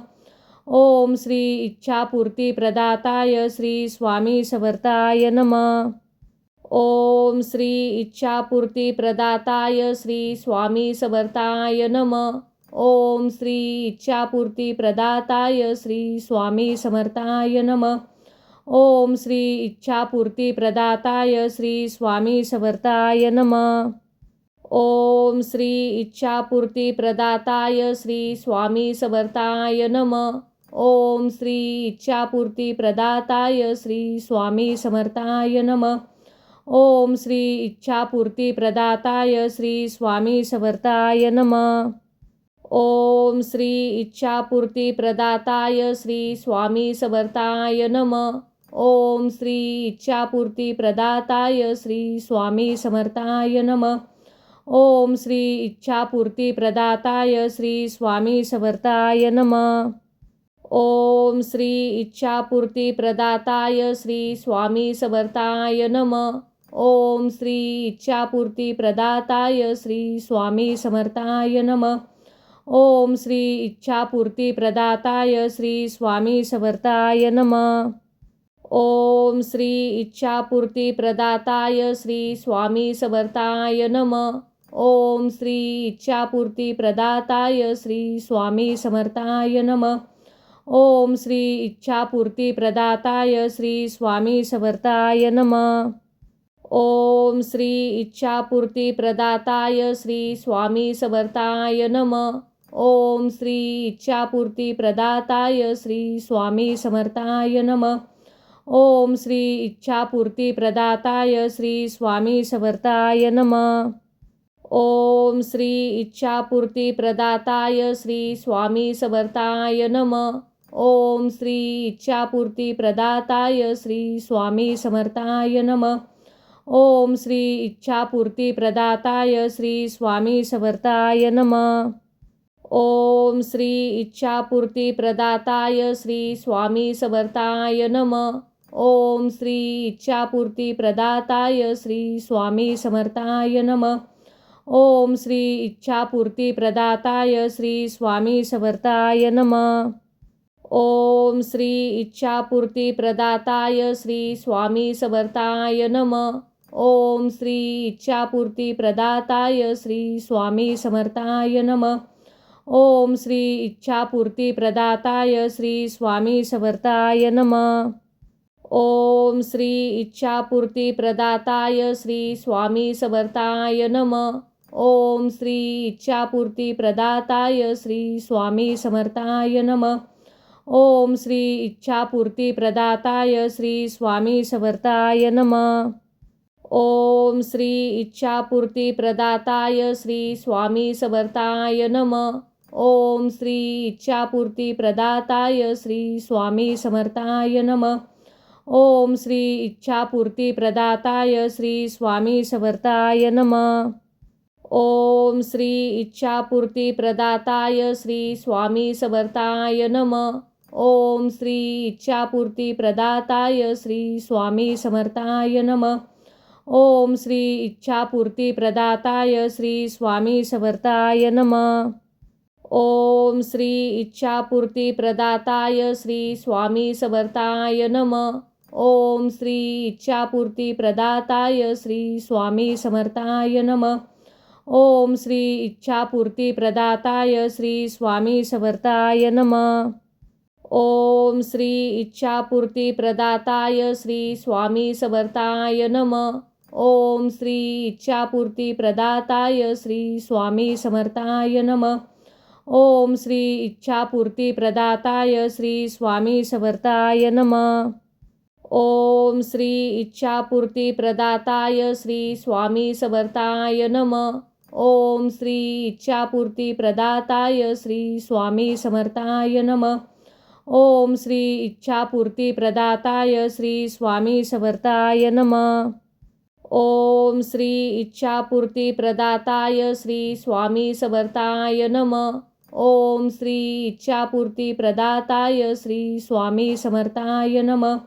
ओम श्री इच्छापूर्ती प्रदाताय श्री स्वामी समर्थाय नमः. ओम श्री इच्छापूर्ती प्रदाताय श्री स्वामी समर्थाय नमः. ओम श्री इच्छापूर्ती प्रदाताय श्री स्वामी समर्थाय नमः. ओम श्री इच्छापूर्ती प्रदाताय श्री स्वामी समर्थाय नमः. ओम श्री इच्छापूर्ती प्रदाताय श्री स्वामी समर्थाय नमः. ओम श्री इच्छापूर्ती प्रदाताय श्री स्वामी समर्थाय नमः. ओम श्री इच्छापूर्ती प्रदाताय श्री स्वामी समर्थाय नमः. ओम श्री इच्छापूर्ती प्रदाताय श्री स्वामी समर्थाय नमः. ओम श्री इच्छापूर्ती प्रदाताय श्री स्वामी समर्थाय नमः. ओम श्री इच्छापूर्ती प्रदाताय श्री स्वामी समर्थाय नमः. ओम श्री इच्छापूर्ती प्रदाताय श्री स्वामी समर्थाय नमः. ओम श्री इच्छापूर्ती प्रदाताय श्री स्वामी समर्थाय नमः. ओम श्री इच्छापूर्ती प्रदाताय श्री स्वामी समर्थाय नमः. ओम श्री इच्छापूर्ती प्रदाताय श्री स्वामी समर्थाय नमः. ओम श्री इच्छापूर्ती प्रदाताय श्री स्वामी समर्थाय नमः. ओम श्री इच्छापूर्ती प्रदाताय श्री स्वामी समर्थाय नमः. ओम श्री इच्छापूर्ती प्रदाताय श्री स्वामी समर्थाय नमः. ओम श्री इच्छापूर्ती प्रदाताय श्री स्वामी समर्थाय नमः. ओम श्री इच्छापूर्ती प्रदाताय श्री स्वामी समर्थाय नमः. ओम श्री इच्छापूर्ती प्रदाताय श्री स्वामी समर्थाय नमः. ओम श्री इच्छापूर्ती प्रदाताय श्री स्वामी समर्थाय नमः. ओम श्री इच्छापूर्ती प्रदाताय श्री स्वामी समर्थाय नमः. ओम श्री इच्छापूर्ती प्रदाताय श्री स्वामी समर्थाय नमः. ओम श्री इच्छापूर्ती प्रदाताय श्री स्वामी समर्थाय नमः. ओम श्री इच्छापूर्ती प्रदाताय श्री स्वामी समर्थाय नमः. ओम श्री इच्छापूर्ती प्रदाताय श्री स्वामी समर्थाय नमः. ओम श्री इच्छापूर्ती प्रदाताय श्री स्वामी समर्थाय नमः. ओम श्री इच्छापूर्ती प्रदाताय श्री स्वामी समर्थाय नमः. ओम श्री इच्छापूर्ती प्रदाताय श्री स्वामी समर्थाय नमः. ओम श्री इच्छापूर्ती प्रदाताय श्री स्वामी समर्थाय नमः. ओम श्री इच्छापूर्ती प्रदाताय श्री स्वामी समर्थाय नमः. ओम श्री इच्छापूर्ती प्रदाताय श्री स्वामी समर्थाय नमः. ओम श्री इच्छापूर्ती प्रदाताय श्री स्वामी समर्थाय नमः. ओम श्री इच्छापूर्ती प्रदाताय श्री स्वामी समर्थाय नमः. ओम श्री इच्छापूर्ती प्रदाताय श्री स्वामी समर्थाय नमः. ओम श्री इच्छापूर्ती प्रदाताय श्री स्वामी समर्थाय नमः. ओम श्री इच्छापूर्ती प्रदाताय श्री स्वामी समर्थाय नमः. ओम श्री इच्छापूर्ती प्रदाताय श्री स्वामी समर्थाय नमः. ओम श्री इच्छापूर्ती प्रदाताय श्री स्वामी समर्थाय नमः. ओम श्री इच्छापूर्ती प्रदाताय श्री स्वामी समर्थाय नमः. ओम श्री इच्छापूर्ती प्रदाताय श्री स्वामी समर्थाय नमः. ओम श्री इच्छापूर्ती प्रदाताय श्री स्वामी समर्थाय नमः. ओम श्री इच्छापूर्ती प्रदाताय श्री स्वामी समर्थाय नमः. ओम श्री इच्छापूर्ती प्रदाताय श्री स्वामी समर्थाय नमः. ओम श्री इच्छापूर्ती प्रदाताय श्री स्वामी समर्थाय नमः. ओम श्री इच्छापूर्ती प्रदाताय श्री स्वामी समर्थाय नमः. ओम श्री इच्छापूर्ती प्रदाताय श्री स्वामी समर्थाय नमः. ओम श्री इच्छापूर्ती प्रदाताय श्री स्वामी समर्थाय नमः.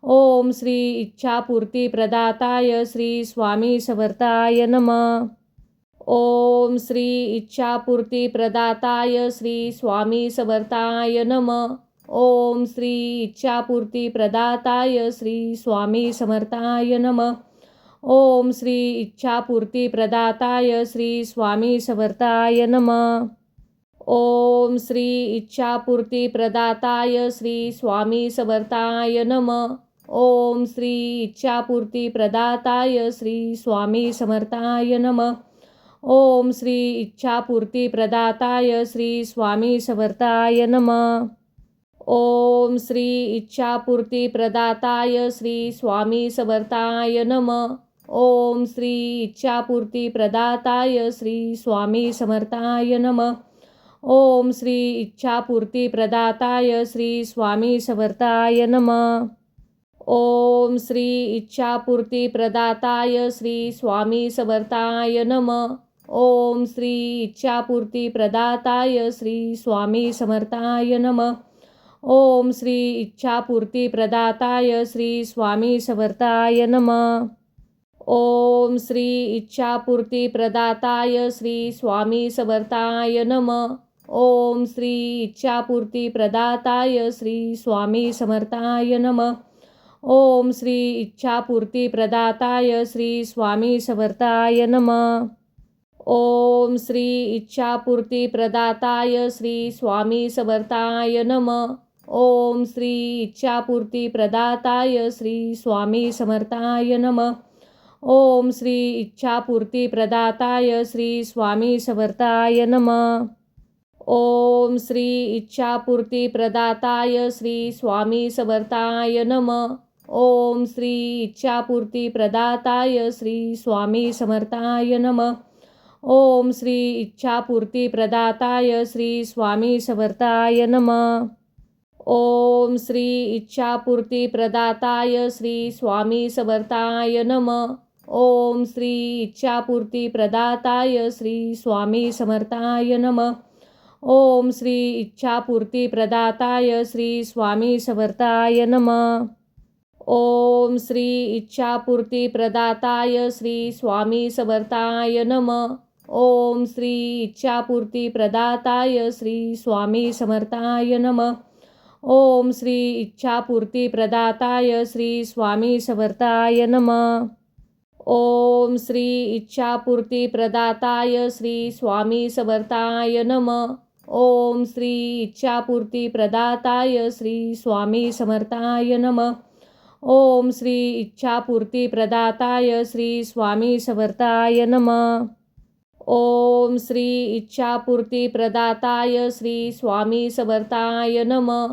ओम श्री इच्छापूर्ती प्रदाताय श्री स्वामी समर्थाय नमः. ओम श्री इच्छापूर्ती प्रदाताय श्री स्वामी समर्थाय नमः. ओम श्री इच्छापूर्ती प्रदाताय श्री स्वामी समर्थाय नमः. ओम श्री इच्छापूर्ती प्रदाताय श्री स्वामी समर्थाय नमः. ओम श्री इच्छापूर्ती प्रदाताय श्री स्वामी समर्थाय नमः. ओम श्री इच्छापूर्ती प्रदाताय श्री स्वामी समर्थाय नमः. ओम श्री इच्छापूर्ती प्रदाताय श्री स्वामी समर्थाय नमः. ओम श्री इच्छापूर्ती प्रदाताय श्री स्वामी समर्थाय नमः. ओम श्री इच्छापूर्ती प्रदाताय श्री स्वामी समर्थाय नमः. ओम श्री इच्छापूर्ती प्रदाताय श्री स्वामी समर्थाय नमः. ओम श्री इच्छापूर्ती प्रदाताय श्री स्वामी समर्थाय नमः. ओम श्री इच्छापूर्ती प्रदाताय श्री स्वामी समर्थाय नमः. ओम श्री इच्छापूर्ती प्रदाताय श्री स्वामी समर्थाय नमः. ओम श्री इच्छापूर्ती प्रदाताय श्री स्वामी समर्थाय नमः. ओम श्री इच्छापूर्ती प्रदाताय श्री स्वामी समर्थाय नमः. ओम श्री इच्छापूर्ती प्रदाताय श्री स्वामी समर्थाय नमः. ओम श्री इच्छापूर्ती प्रदाताय श्री स्वामी समर्थाय नमः. ओम श्री इच्छापूर्ती प्रदाताय श्री स्वामी समर्थाय नमः. ओम श्री इच्छापूर्ती प्रदाताय श्री स्वामी समर्थाय नमः. ओम श्री इच्छापूर्ती प्रदाताय श्री स्वामी समर्थाय नमः. ओम श्री इच्छापूर्ती प्रदाताय श्री स्वामी समर्थाय नमः. ओम श्री इच्छापूर्ती प्रदाताय श्री स्वामी समर्थाय नमः. ओम श्री इच्छापूर्ती प्रदाताय श्री स्वामी समर्थाय नमः. ओम श्री इच्छापूर्ती प्रदाताय श्री स्वामी समर्थाय नमः. ओम श्री इच्छापूर्ती प्रदाताय श्री स्वामी समर्थाय नमः. ओम श्री इच्छापूर्ती प्रदाताय श्री स्वामी समर्थाय नमः. ओम श्री इच्छापूर्ती प्रदाताय श्री स्वामी समर्थाय नमः. ओम श्री इच्छापूर्ती प्रदाताय श्री स्वामी समर्थाय नमः. ओम श्री इच्छापूर्ती प्रदाताय श्री स्वामी समर्थाय नमः. ओम श्री इच्छापूर्ती प्रदाताय श्री स्वामी समर्थाय नमः. ओम श्री इच्छापूर्ती प्रदाताय श्री स्वामी समर्थाय नमः. ओम श्री इच्छापूर्ती प्रदाताय श्री स्वामी समर्थाय नमः.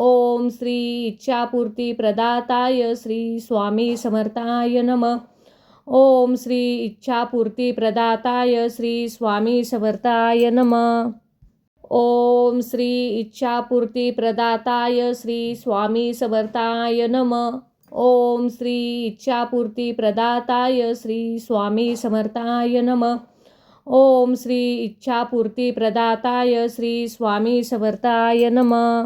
ओम श्री इच्छापूर्ती प्रदाताय श्री स्वामी समर्थाय नमः. ओम श्री इच्छापूर्ती प्रदाताय श्री स्वामी समर्थाय नमः. ओम श्री इच्छापूर्ती प्रदाताय श्री स्वामी समर्थाय नमः. ओम श्री इच्छापूर्ती प्रदाताय श्री स्वामी समर्थाय नमः. ओम श्री इच्छापूर्ती प्रदाताय श्री स्वामी समर्थाय नमः. ओम श्री इच्छापूर्ती प्रदाताय श्री स्वामी समर्थाय नमः.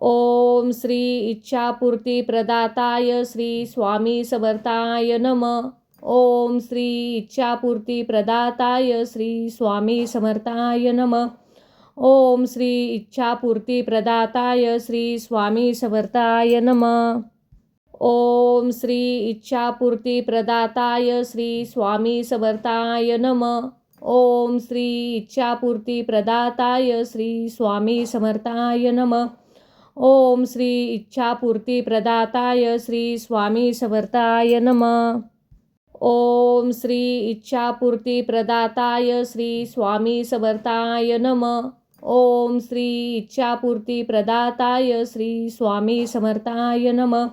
ओम श्री इच्छापूर्ती प्रदाताय श्री स्वामी समर्थाय नमः. ओम श्री इच्छापूर्ती प्रदाताय श्री स्वामी समर्थाय नमः. ओम श्री इच्छापूर्ती प्रदाताय श्री स्वामी समर्थाय नमः. ओम श्री इच्छापूर्ती प्रदाताय श्री स्वामी समर्थाय नमः. ओम श्री इच्छापूर्ती प्रदाताय श्री स्वामी समर्थाय नमः. ओम श्री इच्छापूर्ती प्रदाताय श्री स्वामी समर्थाय नमः. ओम श्री इच्छापूर्ती प्रदाताय श्री स्वामी समर्थाय नमः.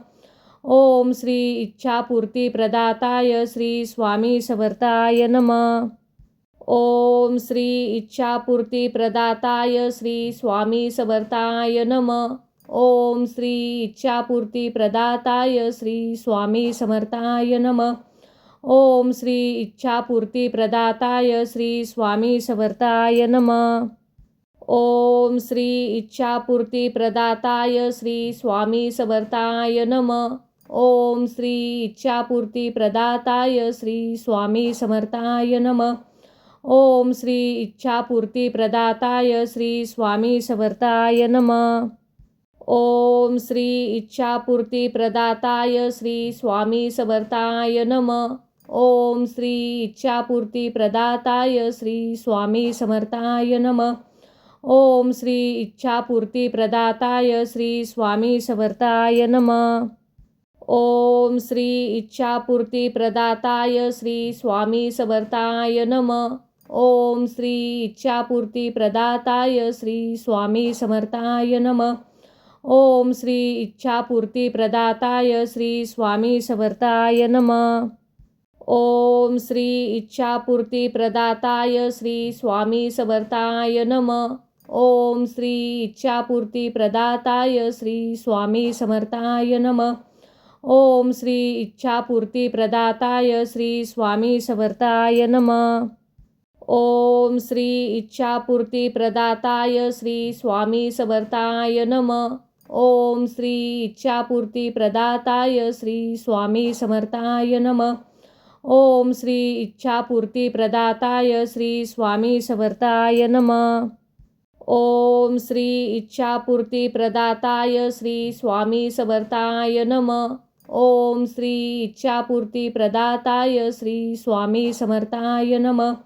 ओम श्री इच्छापूर्ती प्रदाताय श्री स्वामी समर्थाय नमः. ओम श्री इच्छापूर्ती प्रदाताय श्री स्वामी समर्थाय नमः. ओम श्री इच्छापूर्ती प्रदाताय श्री स्वामी समर्थाय नमः. ओम श्री इच्छापूर्ती प्रदाताय श्री स्वामी समर्थाय नमः. ओम श्री इच्छापूर्ती प्रदाताय श्री स्वामी समर्थाय नमः. ओम श्री इच्छापूर्ती प्रदाताय श्री स्वामी समर्थाय नमः. ओम श्री इच्छापूर्ती प्रदाताय श्री स्वामी समर्थाय नमः. ओम श्री इच्छापूर्ती प्रदाताय श्री स्वामी समर्थाय नमः. ओम श्री इच्छापूर्ती प्रदाताय श्री स्वामी समर्थाय नमः. ओम श्री इच्छापूर्ती प्रदाताय श्री स्वामी समर्थाय नमः. ओम श्री इच्छापूर्ती प्रदाताय श्री स्वामी समर्थाय नमः. ओम श्री इच्छापूर्ती प्रदाताय श्री स्वामी समर्थाय नमः. ओम श्री इच्छापूर्ती प्रदाताय श्री स्वामी समर्थाय नमः. ओम श्री इच्छापूर्ती प्रदाताय श्री स्वामी समर्थाय नमः. ओम श्री इच्छापूर्ती प्रदाताय श्री स्वामी समर्थाय नमः. ओम श्री इच्छापूर्ती प्रदाताय श्री स्वामी समर्थाय नमः. ओम श्री इच्छापूर्ती प्रदाताय श्री स्वामी समर्थाय नमः. ओम श्री इच्छापूर्ती प्रदाताय श्री स्वामी समर्थाय नमः. ओम श्री इच्छापूर्ती प्रदाताय श्री स्वामी समर्थाय नमः. ओम श्री इच्छापूर्ती प्रदाताय श्री स्वामी समर्थाय नमः. ओम श्री इच्छापूर्ती प्रदाताय श्री स्वामी समर्थाय नमः.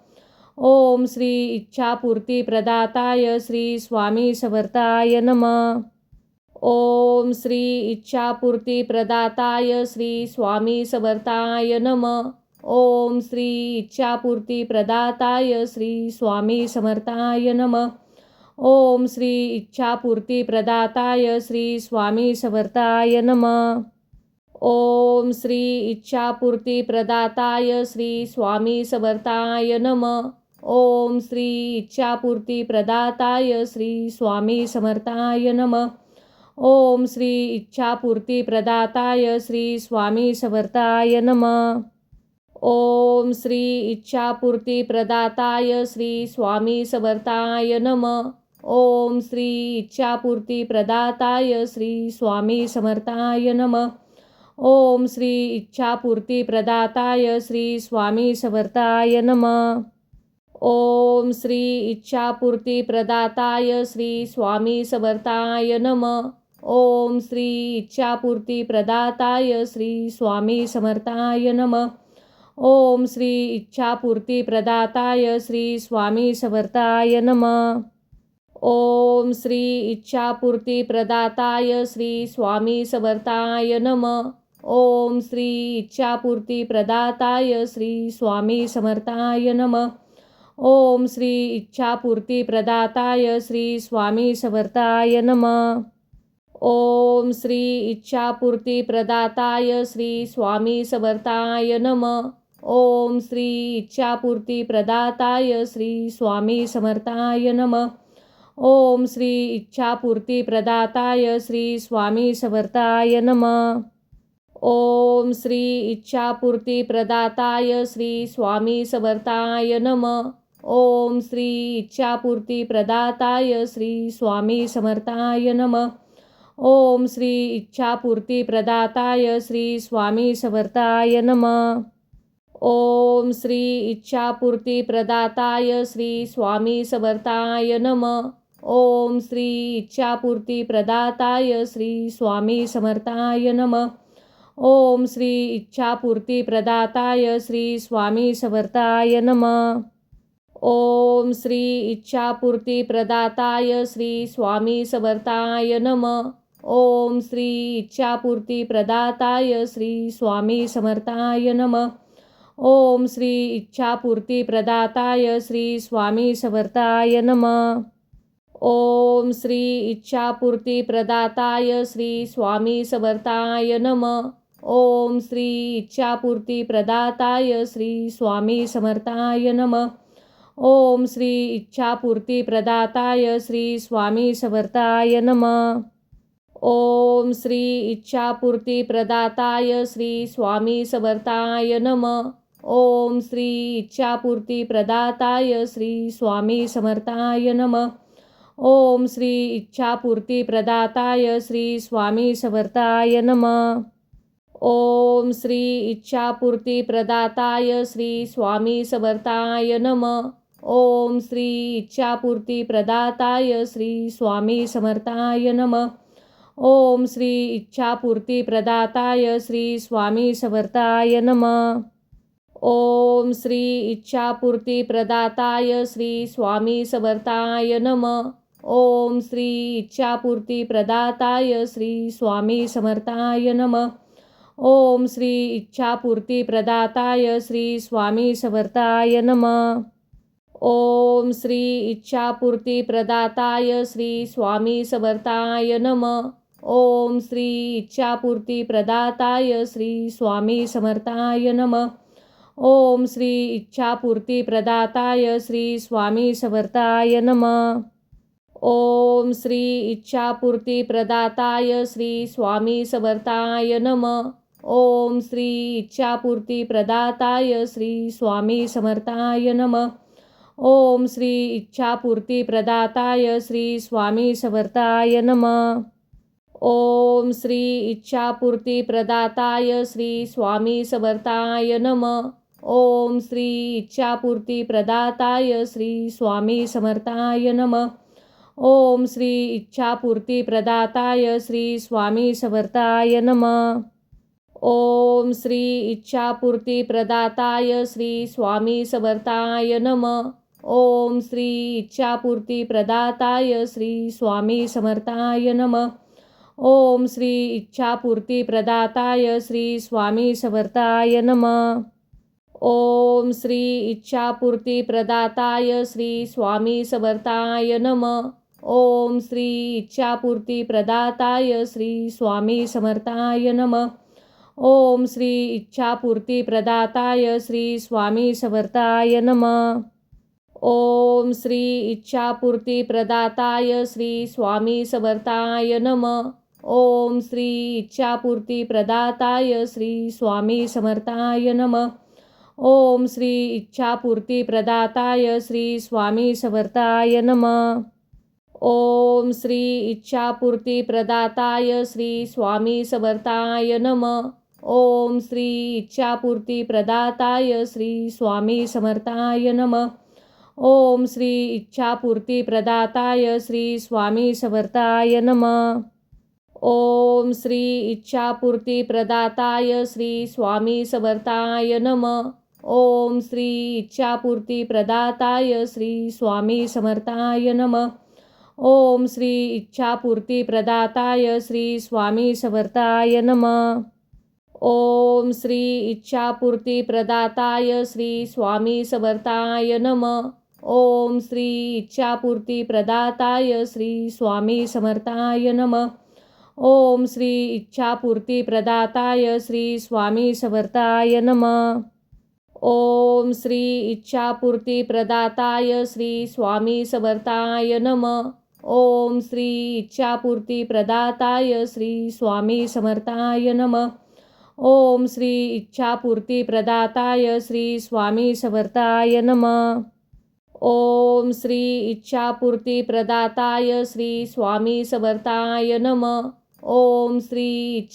ओम श्री इच्छापूर्ती प्रदाताय श्री स्वामी समर्थाय नमः. ओम श्री इच्छापूर्ती प्रदाताय श्री स्वामी समर्थाय नमः. ओम श्री इच्छापूर्ती प्रदाताय श्री स्वामी समर्थाय नमः. ओम श्री इच्छापूर्ती प्रदाताय श्री स्वामी समर्थाय नमः. ओम श्री इच्छापूर्ती प्रदाताय श्री स्वामी समर्थाय नमः. ओम श्री इच्छापूर्ती प्रदाताय श्री स्वामी समर्थाय नमः. ओम श्री इच्छापूर्ती प्रदाताय श्री स्वामी समर्थाय नमः. ओम श्री इच्छापूर्ती प्रदाताय श्री स्वामी समर्थाय नमः. ओम श्री इच्छापूर्ती प्रदाताय श्री स्वामी समर्थाय नमः. ओम श्री इच्छापूर्ती प्रदाताय श्री स्वामी समर्थाय नमः. ओम श्री इच्छापूर्ती प्रदाताय श्री स्वामी समर्थाय नमः. ओम श्री इच्छापूर्ती प्रदाताय श्री स्वामी समर्थाय नमः. ओम श्री इच्छापूर्ती प्रदाताय श्री स्वामी समर्थाय नमः. ओम श्री इच्छापूर्ती प्रदाताय श्री स्वामी समर्थाय नमः. ओम श्री इच्छापूर्ती प्रदाताय श्री स्वामी समर्थाय नमः. ओम श्री इच्छापूर्ती प्रदाताय श्री स्वामी समर्थाय नमः. ओम श्री इच्छापूर्ती प्रदाताय श्री स्वामी समर्थाय नमः. ओम श्री इच्छापूर्ती प्रदाताय श्री स्वामी समर्थाय नमः. ओम श्री इच्छापूर्ती प्रदाताय श्री स्वामी समर्थाय नमः. ओम श्री इच्छापूर्ती प्रदाताय श्री स्वामी समर्थाय नमः. ओम श्री इच्छापूर्ती प्रदाताय श्री स्वामी समर्थाय नमः. ओम श्री इच्छापूर्ती प्रदाताय श्री स्वामी समर्थाय नमः. ओम श्री इच्छापूर्ती प्रदाताय श्री स्वामी समर्थाय नमः. ओम श्री इच्छापूर्ती प्रदाताय श्री स्वामी समर्थाय नमः. ओम श्री इच्छापूर्ती प्रदाताय श्री स्वामी समर्थाय नमः. ओम श्री इच्छापूर्ती प्रदाताय श्री स्वामी समर्थाय नमः. ओम श्री इच्छापूर्ती प्रदाताय श्री स्वामी समर्थाय नमः. ओम श्री इच्छापूर्ती प्रदाताय श्री स्वामी समर्थाय नमः. ओम श्री इच्छापूर्ती प्रदाताय श्री स्वामी समर्थाय नमः. ओम श्री इच्छापूर्ती प्रदाताय श्री स्वामी समर्थाय नमः. ओम श्री इच्छापूर्ती प्रदाताय श्री स्वामी समर्थाय नमः. ओम श्री इच्छापूर्ती प्रदाताय श्री स्वामी समर्थाय नमः. ओम श्री इच्छापूर्ती प्रदाताय श्री स्वामी समर्थाय नमः. ओम श्री इच्छापूर्ती प्रदाताय श्री स्वामी समर्थाय नमः. ओम श्री इच्छापूर्ती प्रदाताय श्री स्वामी समर्थाय नमः. ओम श्री इच्छापूर्ती प्रदाताय श्री स्वामी समर्थाय नमः. ओम श्री इच्छापूर्ती प्रदाताय श्री स्वामी समर्थाय नमः. ओम श्री इच्छापूर्ती प्रदाताय श्री स्वामी समर्थाय नमः. ओम श्री इच्छापूर्ती प्रदाताय श्री स्वामी समर्थाय नमः. ओम श्री इच्छापूर्ती प्रदाताय श्री स्वामी समर्थाय नमः. ओम श्री इच्छापूर्ती प्रदाताय श्री स्वामी समर्थाय नमः. ओम श्री इच्छापूर्ती प्रदाताय श्री स्वामी समर्थाय नमः. ओम श्री इच्छापूर्ती प्रदाताय श्री स्वामी समर्थाय नमः. ओम श्री इच्छापूर्ती प्रदाताय श्री स्वामी समर्थाय नमः. ओम श्री इच्छापूर्ती प्रदाताय श्री स्वामी समर्थाय नमः. ओम श्री इच्छापूर्ती प्रदाताय श्री स्वामी समर्थाय नमः. ओम श्री इच्छापूर्ती प्रदाताय श्री स्वामी समर्थाय नमः. ओम श्री इच्छापूर्ती प्रदाताय श्री स्वामी समर्थाय नमः. ओम श्री इच्छापूर्ती प्रदाताय श्री स्वामी समर्थाय नमः. ओम श्री इच्छापूर्ती प्रदाताय श्री स्वामी समर्थाय नमः. ओम श्री इच्छापूर्ती प्रदाताय श्री स्वामी समर्थाय नमः. ओम श्री इच्छापूर्ती प्रदाताय श्री स्वामी समर्थाय नमः. ओम श्री इच्छापूर्ती प्रदाताय श्री स्वामी समर्थाय नमः. ओम श्री इच्छापूर्ती प्रदाताय श्री स्वामी समर्थाय नमः. ओम श्री इच्छापूर्ती प्रदाताय श्री स्वामी समर्थाय नमः. ओम श्री इच्छापूर्ती प्रदाताय श्री स्वामी समर्थाय नमः. ओम श्री इच्छापूर्ती प्रदाताय श्री स्वामी समर्थाय नमः. ओम श्री इच्छापूर्ती प्रदाताय श्री स्वामी समर्थाय नमः. ओम श्री इच्छापूर्ती प्रदाताय श्री स्वामी समर्थाय नमः. ओम श्री इच्छापूर्ती प्रदाताय श्री स्वामी समर्थाय नमः. ओम श्री इच्छापूर्ती प्रदाताय श्री स्वामी समर्थाय नमः. ओम श्री इच्छापूर्ती प्रदाताय श्री स्वामी समर्थाय नमः. ओम श्री इच्छापूर्ती प्रदाताय श्री स्वामी समर्थाय नमः. ओम श्री इच्छापूर्ती प्रदाताय श्री स्वामी समर्थाय नमः. ओम श्री इच्छापूर्ती प्रदाताय श्री स्वामी समर्थाय नमः. ओम श्री इच्छापूर्ती प्रदाताय श्री स्वामी समर्थाय नमः. ओम श्री इच्छापूर्ती प्रदाताय श्री स्वामी समर्थाय नमः. ओम श्री इच्छापूर्ती प्रदाताय श्री स्वामी समर्थाय नमः. ओम श्री इच्छापूर्ती प्रदाताय श्री स्वामी समर्थाय नमः. ओम श्री इच्छापूर्ती प्रदाताय श्री स्वामी समर्थाय नमः. ओम श्री इच्छापूर्ती प्रदाताय श्री स्वामी समर्थाय नमः. ओम श्री इच्छापूर्ती प्रदाताय श्री स्वामी समर्थाय नमः. ओम श्री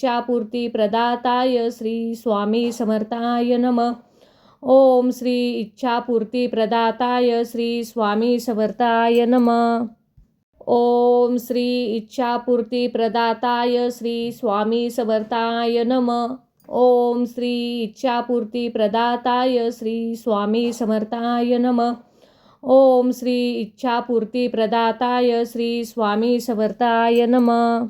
इच्छापूर्ती प्रदाताय श्री स्वामी समर्थाय नमः. ओम श्री इच्छापूर्ती प्रदाताय श्री स्वामी समर्थाय नमः. ओम श्री इच्छापूर्ती प्रदाताय श्री स्वामी समर्थाय नमः. ओम श्री इच्छापूर्ती प्रदाताय श्री स्वामी समर्थाय नमः.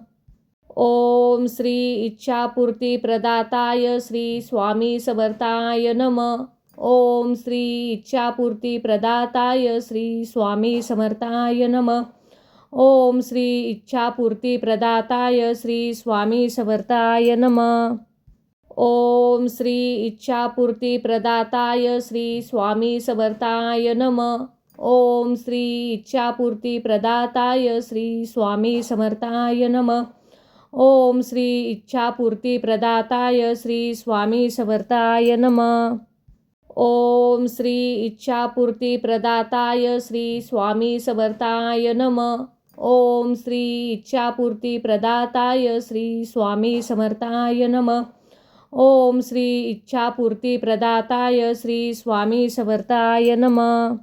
ओम श्री इच्छापूर्ती प्रदाताय श्री स्वामी समर्थाय नमः. ओम श्री इच्छापूर्ती प्रदाताय श्री स्वामी समर्थाय नमः. ओम श्री इच्छापूर्ती प्रदाताय श्री स्वामी समर्थाय नमः. ओम श्री इच्छापूर्ती प्रदाताय श्री स्वामी समर्थाय नमः. ओम श्री इच्छापूर्ती प्रदाताय श्री स्वामी समर्थाय नमः. ओम श्री इच्छापूर्ती प्रदाताय श्री स्वामी समर्थाय नमः. ओम श्री इच्छापूर्ती प्रदाताय श्री स्वामी समर्थाय नमः. ओम श्री इच्छापूर्ती प्रदाताय श्री स्वामी समर्थाय नमः. ओम श्री इच्छापूर्ती प्रदाताय श्री स्वामी समर्थाय नमः.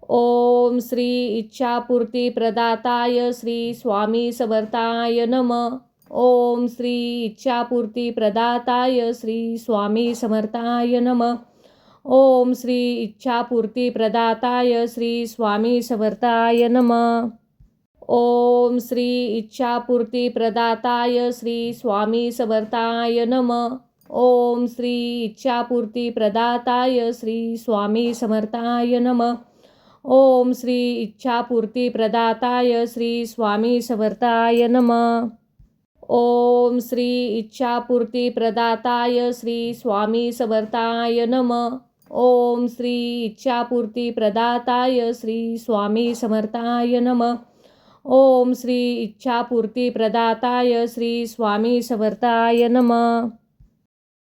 ओम श्री इच्छापूर्ती प्रदाताय श्री स्वामी समर्थाय नमः. ओम श्री इच्छापूर्ती प्रदाताय श्री स्वामी समर्थाय नमः. ओम श्री इच्छापूर्ती प्रदाताय श्री स्वामी समर्थाय नमः. ओम श्री इच्छापूर्ती प्रदाताय श्री स्वामी समर्थाय नमः. ओम श्री इच्छापूर्ती प्रदाताय श्री स्वामी समर्थाय नमः. ओम श्री इच्छापूर्ती प्रदाताय श्री स्वामी समर्थाय नमः. ओम श्री इच्छापूर्ती प्रदाताय श्री स्वामी समर्थाय नमः. ओम श्री इच्छापूर्ती प्रदाताय श्री स्वामी समर्थाय नमः. ओम श्री इच्छापूर्ती प्रदाताय श्री स्वामी समर्थाय नमः.